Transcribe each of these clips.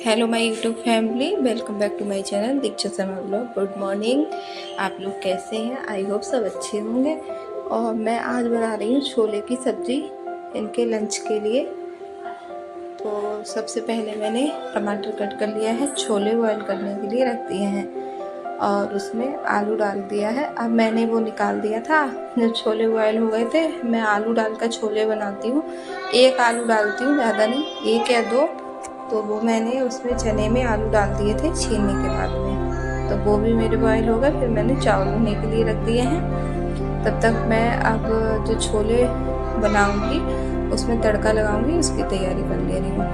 Hello my YouTube family, welcome back to my channel Diksha Sharma blog. Good morning. आप लोग कैसे हैं? आई होप सब अच्छे होंगे। और मैं आज बना रही हूँ छोले की सब्ज़ी इनके लंच के लिए। तो सबसे पहले मैंने टमाटर कट कर लिया है, छोले बॉयल करने के लिए रख दिए हैं और उसमें आलू डाल दिया है। अब मैंने वो निकाल दिया था जब छोले बॉयल हो गए थे। मैं आलू डालकर छोले बनाती हूँ, एक आलू डालती हूँ, ज़्यादा नहीं, एक या दो। तो वो मैंने उसमें चने में आलू डाल दिए थे छीलने के बाद में। तो वो भी मेरे बॉयल हो गए। फिर मैंने चावल भुनने के लिए रख दिए हैं। तब तक मैं अब जो छोले बनाऊंगी उसमें तड़का लगाऊंगी, उसकी तैयारी कर ले रही हूँ।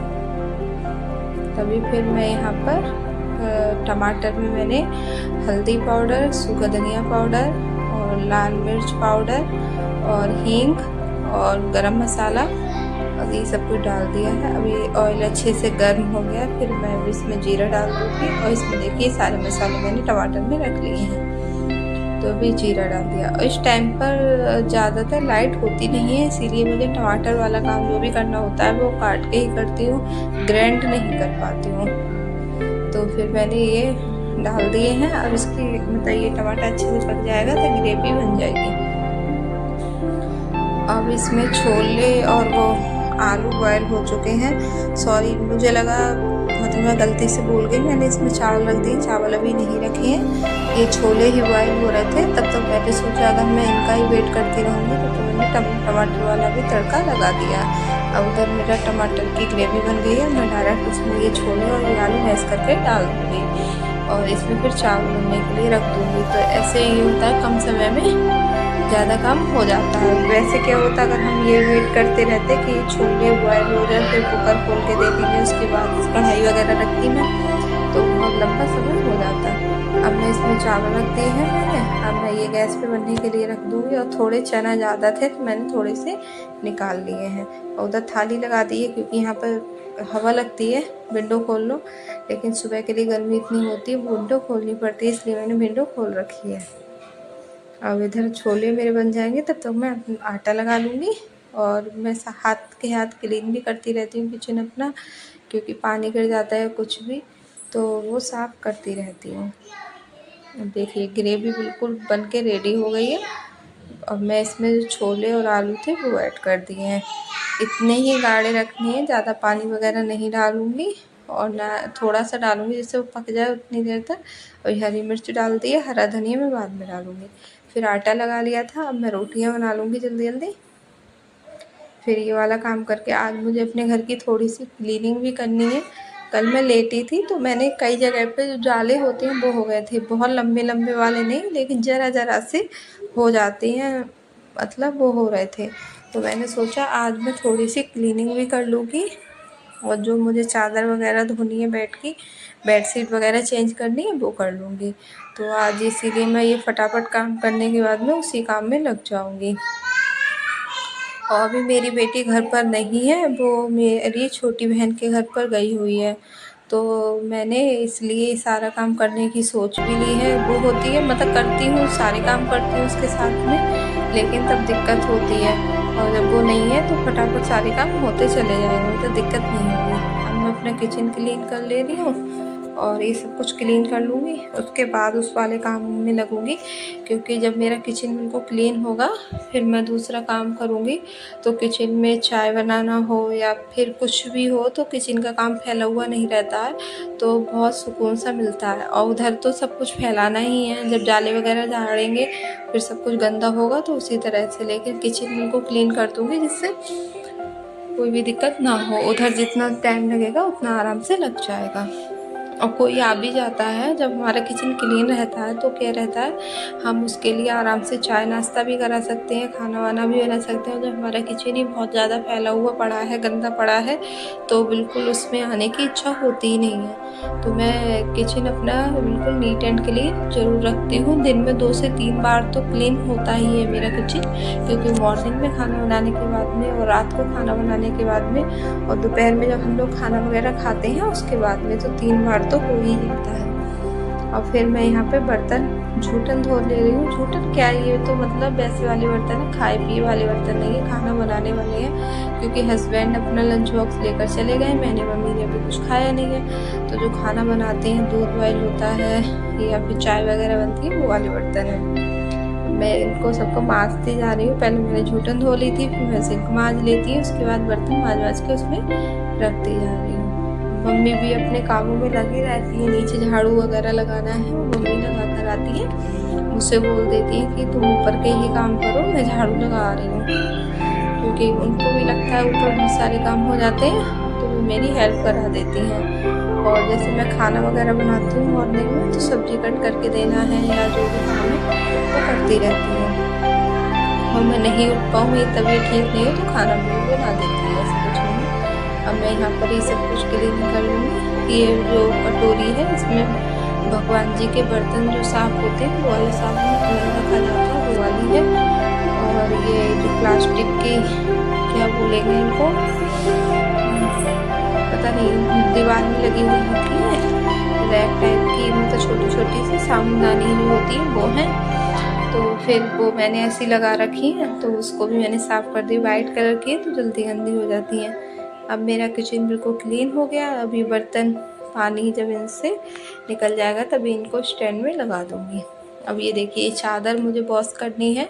तभी फिर मैं यहाँ पर टमाटर में मैंने हल्दी पाउडर, सूखा धनिया पाउडर और लाल मिर्च पाउडर और हींग और गरम मसाला और ये सब कुछ डाल दिया है। अभी ऑयल अच्छे से गर्म हो गया, फिर मैं अभी इसमें जीरा डाल दूँगी। और इसमें देखिए सारे मसाले मैंने टमाटर में रख लिए हैं। तो अभी जीरा डाल दिया। और इस टाइम पर ज़्यादातर लाइट होती नहीं है, इसीलिए मुझे टमाटर वाला काम जो भी करना होता है वो काट के ही करती हूँ, ग्राइंड नहीं कर पाती हूँ। तो फिर मैंने ये डाल दिए हैं। अब इसकी मतलब ये टमाटर अच्छे से पक जाएगा तो ग्रेवी बन जाएगी। अब इसमें छोले और वो आलू बॉयल हो चुके हैं। सॉरी, मुझे लगा मतलब मैं गलती से भूल गई, मैंने इसमें चावल रख दिए, चावल अभी नहीं रखे हैं। ये छोले ही बॉयल हो रहे थे। तब तक मैंने सोचा अगर मैं इनका ही वेट करती रहूँगी तो मैंने टमाटर वाला भी तड़का लगा दिया। अब उधर मेरा टमाटर की ग्रेवी बन गई है। मैं डायरेक्ट उसमें ये छोले और ये आलू मैश करके डाल दूँगी और इसमें फिर चावल भुनने के लिए रख दूँगी। तो ऐसे ही होता है, कम समय में ज़्यादा काम हो जाता है। वैसे क्या होता अगर हम ये वेट करते रहते कि छोले बॉयल हो जाए फिर कुकर खोल के देखेंगे, उसके बाद कढ़ाई वगैरह रखती मैं, तो बहुत लंबा समय हो जाता। अब मैं इसमें चावल रख दिए हैं मैंने। अब मैं ये गैस पे बनने के लिए रख दूँगी। और थोड़े चना ज़्यादा थे तो मैंने थोड़े से निकाल लिए हैं और उधर थाली लगा दी है, क्योंकि यहाँ पर हवा लगती है। विंडो खोल लो, लेकिन सुबह के लिए गर्मी इतनी होती है, विंडो खोलनी पड़ती है, इसलिए मैंने विंडो खोल रखी है। अब इधर छोले मेरे बन जाएंगे तब तक मैं आटा लगा लूँगी। और मैं हाथ क्लीन भी करती रहती हूँ किचन अपना, क्योंकि पानी गिर जाता है कुछ भी, तो वो साफ़ करती रहती हूँ। देखिए ग्रेवी बिल्कुल बन के रेडी हो गई है। अब मैं इसमें जो छोले और आलू थे वो ऐड कर दिए हैं। इतने ही गाढ़े रखने हैं, ज़्यादा पानी वगैरह नहीं डालूँगी और ना थोड़ा सा डालूँगी जिससे वो पक जाए उतनी देर तक। और हरी मिर्च डाल दी है, हरा धनिया मैं बाद में डालूँगी। फिर आटा लगा लिया था। अब मैं रोटियां बना लूँगी जल्दी जल्दी। फिर ये वाला काम करके आज मुझे अपने घर की थोड़ी सी क्लीनिंग भी करनी है। कल मैं लेटी थी तो मैंने कई जगह पे जो जाले होते हैं वो हो गए थे, बहुत लंबे लंबे वाले नहीं, लेकिन ज़रा ज़रा से हो जाते हैं, मतलब वो हो रहे थे। तो मैंने सोचा आज मैं थोड़ी सी क्लीनिंग भी कर लूँगी। और जो मुझे चादर वगैरह धोनी है, बेडशीट वगैरह चेंज करनी है, वो कर लूँगी। तो आज इसीलिए मैं ये फटाफट काम करने के बाद में उसी काम में लग जाऊँगी। और अभी मेरी बेटी घर पर नहीं है, वो मेरी छोटी बहन के घर पर गई हुई है। तो मैंने इसलिए सारा काम करने की सोच भी ली है। वो होती है मतलब करती हूँ, सारे काम करती हूँ उसके साथ में, लेकिन तब दिक्कत होती है। और जब वो नहीं है तो फटाफट सारे काम होते चले जाएंगे, तो दिक्कत नहीं होगी। अब मैं अपना किचन क्लीन कर ले रही हूँ और ये सब कुछ क्लीन कर लूँगी, उसके बाद उस वाले काम में लगूँगी। क्योंकि जब मेरा किचन बिल्कुल क्लीन होगा फिर मैं दूसरा काम करूँगी। तो किचन में चाय बनाना हो या फिर कुछ भी हो तो किचन का काम फैला हुआ नहीं रहता है, तो बहुत सुकून सा मिलता है। और उधर तो सब कुछ फैलाना ही है, जब जाले वगैरह झाड़ेंगे फिर सब कुछ गंदा होगा, तो उसी तरह से। लेकिन किचन बिल्कुल क्लीन कर दूँगी जिससे कोई भी दिक्कत ना हो। उधर जितना टाइम लगेगा उतना आराम से लग जाएगा। और कोई आ भी जाता है, जब हमारा किचन क्लीन रहता है तो क्या रहता है, हम उसके लिए आराम से चाय नाश्ता भी करा सकते हैं, खाना वाना भी बना सकते हैं। जब हमारा किचन ही बहुत ज़्यादा फैला हुआ पड़ा है, गंदा पड़ा है, तो बिल्कुल उसमें आने की इच्छा होती ही नहीं है। तो मैं किचन अपना बिल्कुल नीट एंड क्लीन ज़रूर रखती हूँ। दिन में 2 से 3 बार तो क्लीन होता ही है मेरा किचन, क्योंकि मॉर्निंग में खाना बनाने के बाद में और रात को खाना बनाने के बाद में और दोपहर में जब हम लोग खाना वगैरह खाते हैं उसके बाद में, तो 3 बार तो हो ही जाता है। और फिर मैं यहाँ पे बर्तन झूठन धो ले रही हूँ। झूठन क्या है, ये तो मतलब वैसे वाले बर्तन है, खाए पिए वाले बर्तन नहीं है, खाना बनाने वाले हैं। क्योंकि हस्बैंड अपना लंच बॉक्स लेकर चले गए, मैंने मम्मी ने अभी कुछ खाया नहीं है। तो जो खाना बनाते हैं, दूध बॉयल होता है या फिर चाय वगैरह बनती है, वो वाले बर्तन हैं। मैं इनको सबको मांजती जा रही हूँ। पहले मैंने जूठन धो ली थी, फिर मैं सिंक मांज लेती हूँ, उसके बाद बर्तन मांज के उसमें रखती जा रही हूँ। मम्मी भी अपने कामों में लगी रहती है। नीचे झाड़ू वगैरह लगाना है, वो मम्मी लगा कर आती है, मुझसे बोल देती है कि तुम ऊपर के ही काम करो, मैं झाड़ू लगा रही हूँ। क्योंकि उनको भी लगता है ऊपर बहुत सारे काम हो जाते हैं, तो वो मेरी हेल्प करा देती हैं। और जैसे मैं खाना वगैरह बनाती हूँ मॉर्निंग में, तो सब्जी कट करके देना है या जो भी काम है वो करती रहती हूँ। और मैं नहीं उठ पाऊँ, मेरी तबीयत ठीक नहीं है, तो खाना भी बना देती है, ऐसा कुछ नहीं है। अब मैं यहाँ पर ये सब कुछ क्लीन कर लूँगी। ये जो कटोरी है, इसमें भगवान जी के बर्तन जो साफ़ होते हैं, वो वाला साबुन अलग रखा जाता है, वो वाली है। और ये जो प्लास्टिक की, क्या बोलेंगे इनको, पता नहीं, दीवार में लगी हुई होती है रैक टाइप की, मतलब छोटी छोटी सी साबुनदानी जो होती है वो है। तो फिर वो मैंने ऐसी लगा रखी है, तो उसको भी मैंने साफ़ कर दी। वाइट कलर की है तो जल्दी गंदी हो जाती हैं। अब मेरा किचन बिल्कुल क्लीन हो गया। अभी बर्तन पानी जब इनसे निकल जाएगा तभी इनको स्टैंड में लगा दूँगी। अब ये देखिए, ये चादर मुझे वॉश करनी है,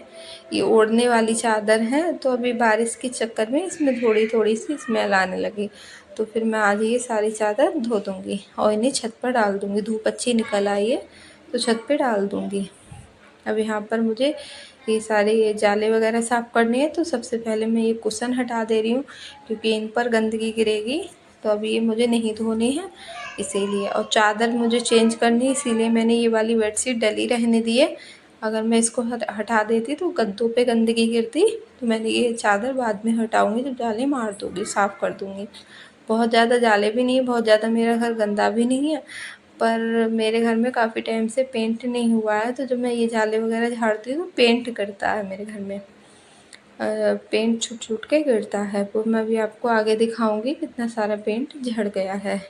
ये ओढ़ने वाली चादर है। तो अभी बारिश के चक्कर में इसमें थोड़ी थोड़ी सी स्मेल आने लगी, तो फिर मैं आज ये सारी चादर धो दूँगी और इन्हें छत पर डाल दूँगी। धूप अच्छी निकल आई है तो छत पे डाल दूँगी। अब यहाँ पर मुझे ये सारे ये जाले वगैरह साफ़ करने हैं, तो सबसे पहले मैं ये कुशन हटा दे रही हूँ, क्योंकि इन पर गंदगी गिरेगी। तो अभी ये मुझे नहीं धोनी है इसीलिए। और चादर मुझे चेंज करनी है, इसीलिए मैंने ये वाली बेडशीट डली रहने दी है। अगर मैं इसको हटा देती तो गद्दों पे गंदगी गिरती, तो मैंने ये चादर बाद में हटाऊँगी जब जाले मार दूँगी, साफ़ कर दूँगी। बहुत ज़्यादा जाले भी नहीं है, बहुत ज़्यादा मेरा घर गंदा भी नहीं है, पर मेरे घर में काफ़ी टाइम से पेंट नहीं हुआ है, तो जब मैं ये जाले वगैरह झाड़ती हूँ तो पेंट गिरता है मेरे घर में। पेंट छूट छूट के गिरता है। वो मैं भी आपको आगे दिखाऊंगी कितना सारा पेंट झड़ गया है।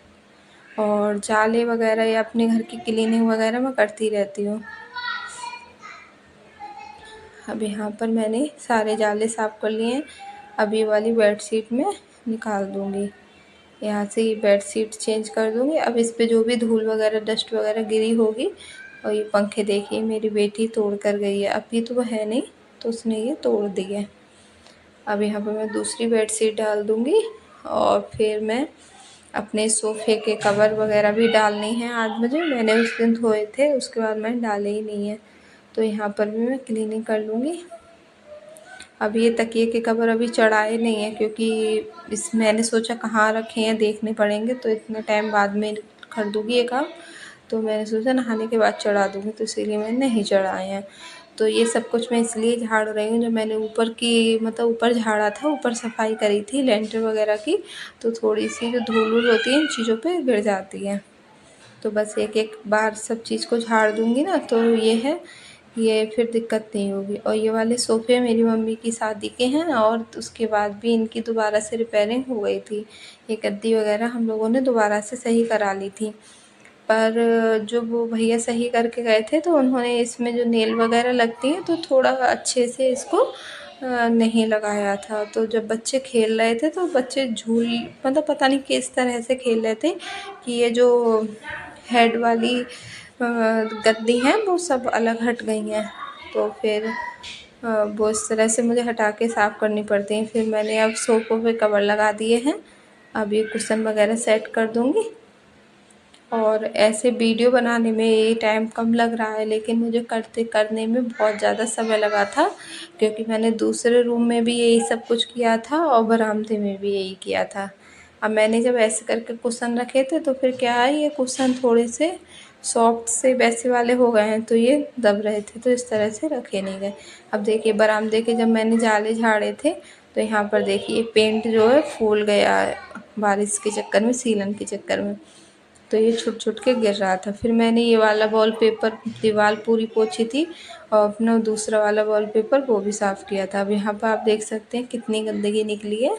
और जाले वगैरह या अपने घर की क्लीनिंग वगैरह मैं करती रहती हूँ। अब यहाँ पर मैंने सारे जाले साफ़ कर लिए हैं। अब ये वाली बेडशीट में निकाल दूँगी, यहाँ से ये बेडशीट चेंज कर दूँगी। अब इस पे जो भी धूल वगैरह डस्ट वगैरह गिरी होगी। और ये पंखे देखिए, मेरी बेटी तोड़ कर गई है। अभी तो वो है नहीं, तो उसने ये तोड़ दी है। अब यहाँ पर मैं दूसरी बेडशीट डाल दूँगी। और फिर मैं अपने सोफ़े के कवर वगैरह भी डालनी है आज मुझे। मैंने उस दिन धोए थे, उसके बाद मैंने डाले ही नहीं है, तो यहाँ पर भी मैं क्लीनिंग कर लूँगी। अब ये तकिए के कवर अभी चढ़ाए नहीं है, क्योंकि मैंने सोचा कहाँ रखे हैं देखने पड़ेंगे, तो इतने टाइम बाद में कर दूँगी ये काम। तो मैंने सोचा नहाने के बाद चढ़ा दूँगी, तो इसीलिए मैंने नहीं चढ़ाए हैं। तो ये सब कुछ मैं इसलिए झाड़ रही हूँ, जो मैंने ऊपर की, मतलब ऊपर झाड़ा था, ऊपर सफाई करी थी लेंटर वगैरह की, तो थोड़ी सी जो धूल वूल होती है इन चीज़ों पे गिर जाती है। तो बस एक एक बार सब चीज़ को झाड़ दूँगी ना, तो ये है, ये फिर दिक्कत नहीं होगी। और ये वाले सोफ़े मेरी मम्मी की शादी के हैं, और उसके बाद भी इनकी दोबारा से रिपेयरिंग हो गई थी। ये गद्दी वगैरह हम लोगों ने दोबारा से सही करा ली थी। पर जो वो भैया सही करके गए थे, तो उन्होंने इसमें जो नेल वगैरह लगती हैं, तो थोड़ा अच्छे से इसको नहीं लगाया था। तो जब बच्चे खेल रहे थे, तो बच्चे मतलब पता नहीं किस तरह से खेल रहे थे कि ये जो हेड वाली गद्दी हैं वो सब अलग हट गई हैं। तो फिर वो इस तरह से मुझे हटा के साफ़ करनी पड़ती हैं। फिर मैंने अब सोफ़ों पे कवर लगा दिए हैं। अब ये कुशन वगैरह सेट कर दूँगी। और ऐसे वीडियो बनाने में ये टाइम कम लग रहा है, लेकिन मुझे करने में बहुत ज़्यादा समय लगा था, क्योंकि मैंने दूसरे रूम में भी यही सब कुछ किया था और बरामदे में भी यही किया था। अब मैंने जब ऐसे करके कुशन रखे थे, तो फिर क्या है, ये कुशन थोड़े से सॉफ्ट से वैसे वाले हो गए हैं, तो ये दब रहे थे, तो इस तरह से रखे नहीं गए। अब देखिए, बरामदे के जब मैंने जाले झाड़े थे, तो यहाँ पर देखिए पेंट जो है फूल गया है बारिश के चक्कर में, सीलन के चक्कर में, तो ये छुट छुट के गिर रहा था। फिर मैंने ये वाला वॉलपेपर, दीवार पूरी पोंछी थी, और अपना दूसरा वाला वॉलपेपर वो भी साफ़ किया था। अब यहाँ पर आप देख सकते हैं कितनी गंदगी निकली है।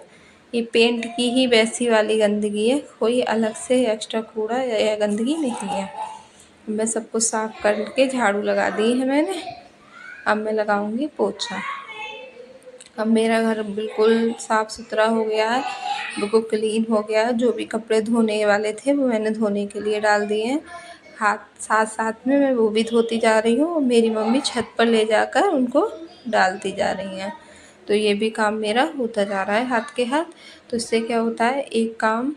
ये पेंट की ही वैसी वाली गंदगी है, कोई अलग से एक्स्ट्रा कूड़ा या गंदगी नहीं है। मैं सबको साफ़ करके झाड़ू लगा दी है मैंने। अब मैं लगाऊंगी पोछा। अब मेरा घर बिल्कुल साफ़ सुथरा हो गया है, बिल्कुल क्लीन हो गया है। जो भी कपड़े धोने वाले थे वो मैंने धोने के लिए डाल दिए हैं। हाथ साथ साथ में मैं वो भी धोती जा रही हूँ और मेरी मम्मी छत पर ले जाकर उनको डालती जा रही हैं। तो ये भी काम मेरा होता जा रहा है हाथ के हाथ। तो इससे क्या होता है, एक काम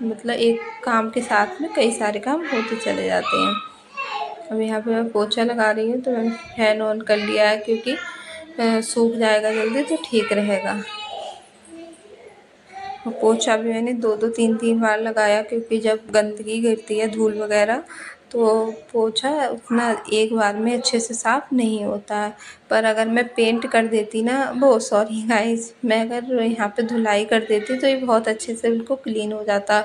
मतलब एक काम के साथ में कई सारे काम होते चले जाते हैं। अब यहाँ पे मैं पोछा लगा रही हूँ तो मैंने फैन ऑन कर लिया है क्योंकि सूख जाएगा जल्दी तो ठीक रहेगा। और पोछा भी मैंने 2-2 3-3 बार लगाया क्योंकि जब गंदगी गिरती है धूल वगैरह तो पोछा उतना एक बार में अच्छे से साफ़ नहीं होता है। पर अगर मैं पेंट कर देती ना, वो सॉरी गाइस, मैं अगर यहाँ पे धुलाई कर देती तो ये बहुत अच्छे से बिल्कुल क्लीन हो जाता।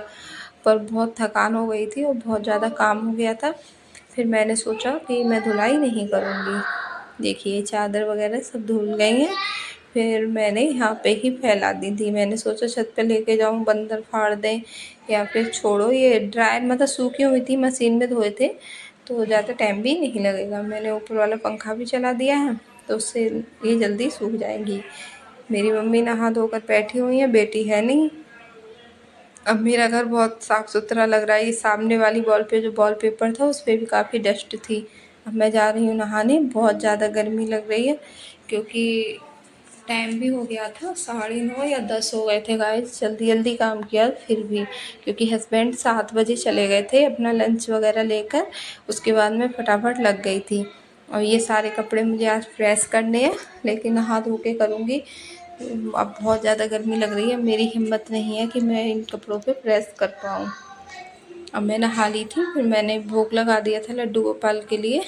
पर बहुत थकान हो गई थी और बहुत ज़्यादा काम हो गया था। फिर मैंने सोचा कि मैं धुलाई नहीं करूँगी। देखिए चादर वगैरह सब धुल गई हैं। फिर मैंने यहाँ पे ही फैला दी थी। मैंने सोचा छत पे लेके जाऊँ, बंदर फाड़ दें या फिर छोड़ो, ये ड्रायर मतलब सूखी हुई थी, मशीन में धोए थे तो ज़्यादा टाइम भी नहीं लगेगा। मैंने ऊपर वाला पंखा भी चला दिया है तो उससे ये जल्दी सूख जाएंगी। मेरी मम्मी नहा धोकर बैठी हुई हैं, बेटी है नहीं। अब मेरा घर बहुत साफ़ सुथरा लग रहा है। ये सामने वाली वॉल पे जो वॉलपेपर था उस पर भी काफ़ी डस्ट थी। अब मैं जा रही हूँ नहाने, बहुत ज़्यादा गर्मी लग रही है क्योंकि टाइम भी हो गया था, 9:30 या 10 हो गए थे गाइस। जल्दी जल्दी काम किया फिर भी, क्योंकि हस्बैंड 7 बजे चले गए थे अपना लंच वगैरह लेकर। उसके बाद मैं फटाफट लग गई थी। और ये सारे कपड़े मुझे आज प्रेस करने हैं, लेकिन नहा धो के करूँगी। अब बहुत ज़्यादा गर्मी लग रही है, मेरी हिम्मत नहीं है कि मैं इन कपड़ों पे प्रेस कर पाऊँ। अब मैं नहा ली थी, फिर मैंने भोग लगा दिया था लड्डू गोपाल के लिए,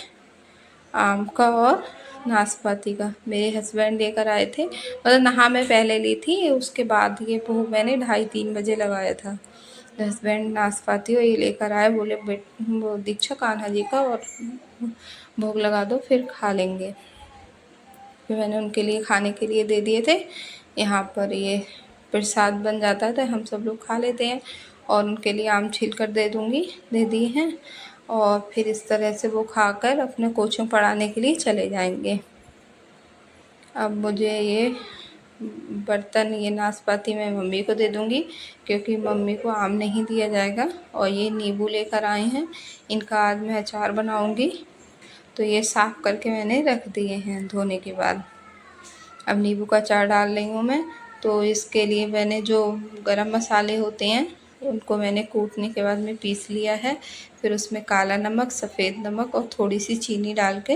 आम का और नाशपाती का। मेरे हस्बैंड लेकर आए थे, मतलब नहा मैं पहले ली थी, उसके बाद ये भोग मैंने 2:30-3 बजे लगाया था। हस्बैंड नाशपाती और ये लेकर आए, बोले वो दीक्षा कान्हा जी का और भोग लगा दो फिर खा लेंगे। फिर मैंने उनके लिए खाने के लिए दे दिए थे। यहाँ पर ये प्रसाद बन जाता है तो हम सब लोग खा लेते हैं। और उनके लिए आम छील कर दे दूँगी, दे दिए हैं। और फिर इस तरह से वो खाकर अपने कोचिंग पढ़ाने के लिए चले जाएंगे। अब मुझे ये बर्तन, ये नाशपाती मैं मम्मी को दे दूँगी क्योंकि मम्मी को आम नहीं दिया जाएगा। और ये नींबू लेकर आए हैं, इनका आज मैं अचार बनाऊँगी। तो ये साफ़ करके मैंने रख दिए हैं धोने के बाद। अब नींबू का अचार डाल रही हूँ मैं। तो इसके लिए मैंने जो गरम मसाले होते हैं उनको मैंने कूटने के बाद में पीस लिया है। फिर उसमें काला नमक, सफ़ेद नमक और थोड़ी सी चीनी डाल के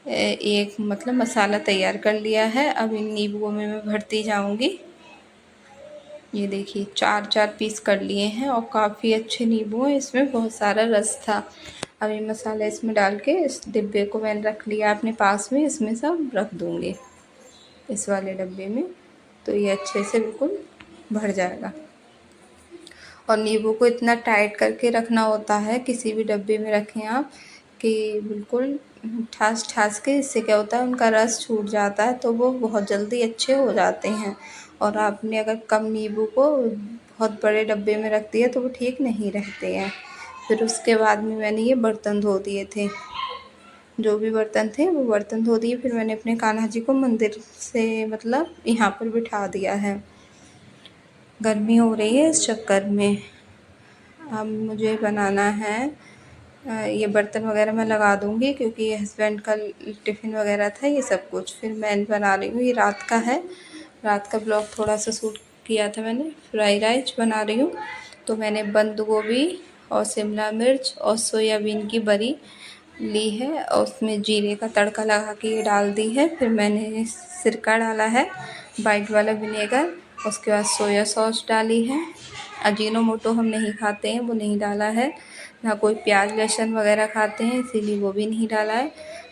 एक मतलब मसाला तैयार कर लिया है। अब इन नींबुओं में मैं भरती जाऊँगी। ये देखिए 4-4 पीस कर लिए हैं और काफ़ी अच्छे नींबू हैं, इसमें बहुत सारा रस था। अब ये मसाला इसमें डाल के इस डिब्बे को मैंने रख लिया अपने पास में, इसमें सब रख दूँगी इस वाले डब्बे में। तो ये अच्छे से बिल्कुल भर जाएगा। और नींबू को इतना टाइट करके रखना होता है किसी भी डब्बे में रखें आप, कि बिल्कुल ठास ठास के, इससे क्या होता है उनका रस छूट जाता है तो वो बहुत जल्दी अच्छे हो जाते हैं। और आपने अगर कम नींबू को बहुत बड़े डब्बे में रख दिया तो वो ठीक नहीं रहते हैं। फिर उसके बाद में मैंने ये बर्तन धो दिए थे, जो भी बर्तन थे वो बर्तन धो दिए। फिर मैंने अपने कान्हा जी को मंदिर से मतलब यहाँ पर बिठा दिया है। गर्मी हो रही है इस चक्कर में। अब मुझे बनाना है ये बर्तन वगैरह मैं लगा दूँगी क्योंकि ये हस्बैंड का टिफ़िन वगैरह था ये सब कुछ। फिर मैं बना रही हूँ, ये रात का है, रात का ब्लॉग थोड़ा सा शूट किया था मैंने। फ्राई राइस बना रही हूँ। तो मैंने बंद गोभी और शिमला मिर्च और सोयाबीन की बड़ी ली है और उसमें जीरे का तड़का लगा के ये डाल दी है। फिर मैंने सिरका डाला है, वाइट वाला विनेगर, उसके बाद सोया सॉस डाली है। अजीनोमोटो हम नहीं खाते हैं, वो नहीं डाला है। ना कोई प्याज लहसुन वगैरह खाते हैं, इसीलिए वो भी नहीं डाला है।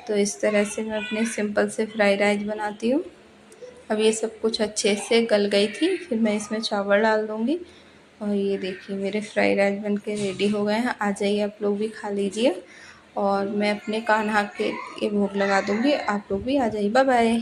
तो इस तरह से मैं अपने सिंपल से फ्राइड राइस बनाती हूँ। अब ये सब कुछ अच्छे से गल गई थी, फिर मैं इसमें चावल डाल दूँगी। और ये देखिए मेरे फ्राइड राइस बन के रेडी हो गए हैं। आ जाइए आप लोग भी खा लीजिए। और मैं अपने कान्हा के भोग लगा दूँगी, आप लोग भी आ जाइए। Bye bye.